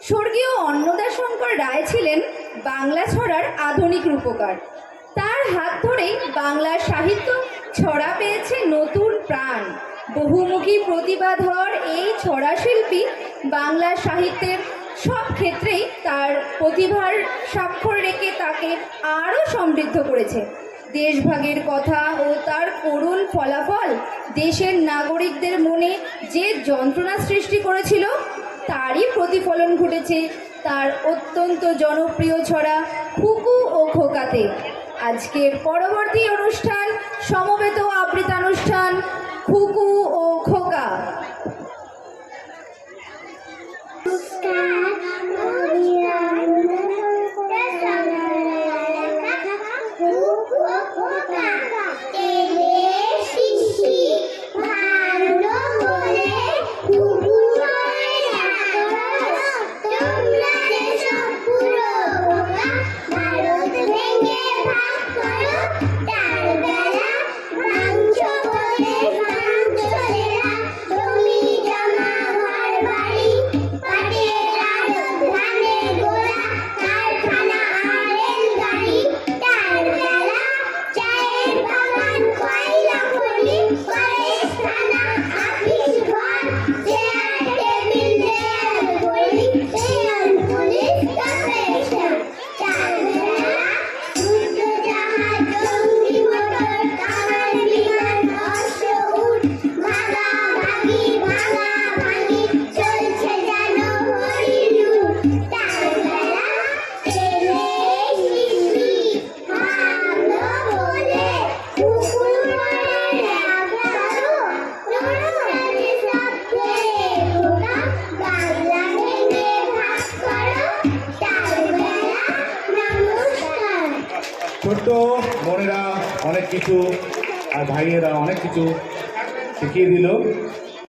স্বর্গীয় অন্নদাশঙ্কর রায় ছিলেন বাংলা ছড়ার আধুনিক রূপকার। তার হাত ধরেই বাংলা সাহিত্য ছড়া পেয়েছে নতুন প্রাণ। বহুমুখী প্রতিভাধর এই ছড়া শিল্পী বাংলা সাহিত্যের সব ক্ষেত্রেই তার প্রতিভার স্বাক্ষর রেখে তাকে আরও সমৃদ্ধ করেছে। দেশভাগের কথা ও তার করুণ ফলাফল দেশের নাগরিকদের মনে যে যন্ত্রণা সৃষ্টি করেছিল তারই প্রতিফলন ঘটেছে তার অত্যন্ত জনপ্রিয় ছড়া খুকু ও খোকাতে। আজকের পরবর্তী অনুষ্ঠান সমবেত আবৃত্তানুষ্ঠান খুকু ও খোকা। ছোট্ট বোনেরা অনেক কিছু আর ভাইয়েরা অনেক কিছু শিখিয়ে দিল।